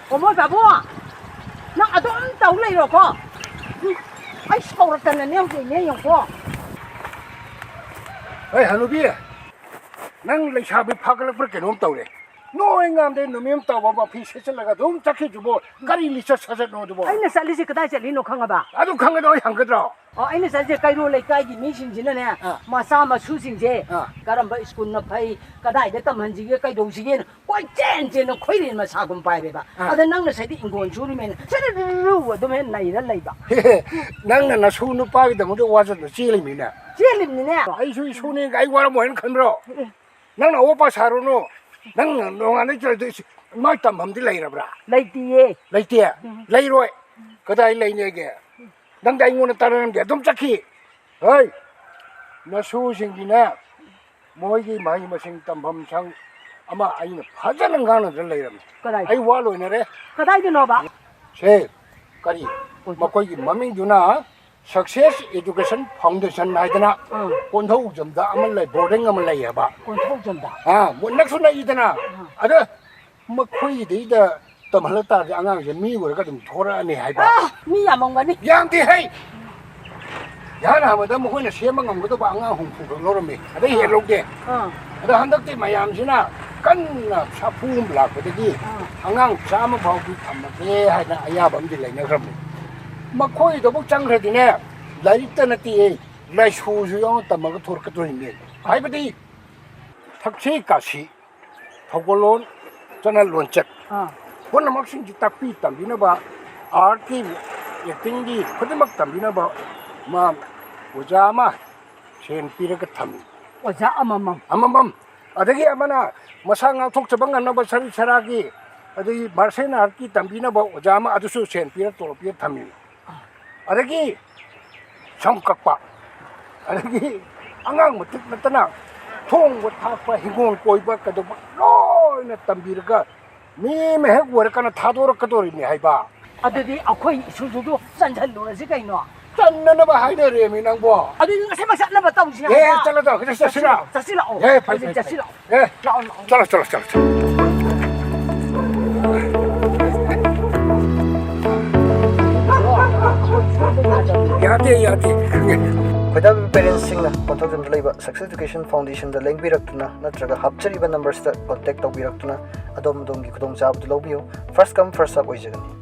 어머 바보 나 아도 안 떠올래 이러고 아이 서울었다는 내용이 용고 에이 하누비 난 레샤비 파글럭 그렇게 놈 떠오래 노행감대 놈이 떠봐봐 피세슬라가 좀 착해주고 까리 리서 사서 넣어주고 아이는 살리지 그다 살리노 강아봐 아도 강가도 향거들어 아이는 살지 까이로 레까이기 미신지는 마사 마수신제 가람바 스쿨나 파이 그다이데 땀한지게 까이동시게 꼴짠제는 코이리만 사군 봐야봐 아다 낭나 살이 인권 줄이면 세르르 도면 나이를 레이바 낭나 나 소누 빠기다 모두 와서 찌리미네 제림니네 아이소 소니 아이 와라 뭐는 컨들어 낭나 오빠 사로노 낭나 농안에 저도 마이땀 맘들 레이라브라 레이티에 레이티야 레이로이 그다이 레이네게 낭다 인고는 따르는 게 좀 착히 어이 나 소생기나 뭐이게 많이 마신 땀밤상 아마 아이는 파자는 가는 줄 레이라면 그다이 아이 와로 이네래 그다이도 넣어봐 제 까리 뭐거기 마밍주나 Success Education Foundation 나이드나 꼰토 좀다 아말래 보랭 아말래 야바 꼰토 좀다 뭐 넥소나 이드나 아다 뭐 코이디다 또 말랐다 안강제 미고가 좀 돌아네 하이바 미야 먹거니 양디 헤이 야나 뭐다 뭐 거기는 세망감 것도 안강 홍푸가 노름이 아다 해롱게 아다 한덕대 마얌시나 깐나 사품 라거든지 안강 사무 바우기 담마게 하나 아야범들 레네 그럼 마코이도 복장하더니 라이트나티 라이슈주용 담마가 돌거든요. 아이버디 탁치까지 토골론 전날 론책. 본나 막신지 딱비 담비나봐 아르키 예팅디 거듭막 담비나봐 마 오자마 젠피르가 담. 오자 아마맘 아더기 아마나 마상아 톡저방 간나봐 사리사라기 아더기 마르세나 아르키 담비나봐 오자마 아두수 젠피르 돌피르 담이. 아래기 정각바 아래기 안강 못득 났다나 통고 타파 희공 꼬이바 까도 로이나 담비르가 미메 해고르까나 타도르까도리니 하이바 아들이 아코이 수수도 산산 노라지 가이노 짠나나바 하이네레미 낭보 아들이 세막 샀나봐 따우시나 예 잘라다 그래 자시라 자시라 예 파이 자시라 예 잘라 야대 ꯈꯣꯏꯗꯥꯕ ꯄꯦꯔꯦꯟꯁꯁꯤꯡꯅ ꯄꯣꯟꯊꯣꯛꯖꯝꯗ ꯂꯩꯕ success education ꯐꯥꯎꯟꯗꯦꯁꯟꯗ ꯂꯦꯡꯕꯤꯔꯛꯇꯨꯅ ꯅꯠꯇ꯭ꯔꯒ ꯍꯥꯞꯆꯔꯤꯕ ꯅꯝꯕꯔꯁꯤꯗ ꯀꯣꯟꯇꯦꯛ ꯇꯧꯕꯤꯔꯛꯇꯨꯅ ꯑꯗꯣꯝꯒꯤ ꯈꯨꯗꯣꯡꯆꯥꯕꯗꯨ ꯂꯧꯕꯤꯌꯨ ꯐꯥꯔꯁ ꯀꯝ ꯐꯥꯔꯁ ꯁꯔꯚ ꯑꯣꯏꯖꯒꯅꯤ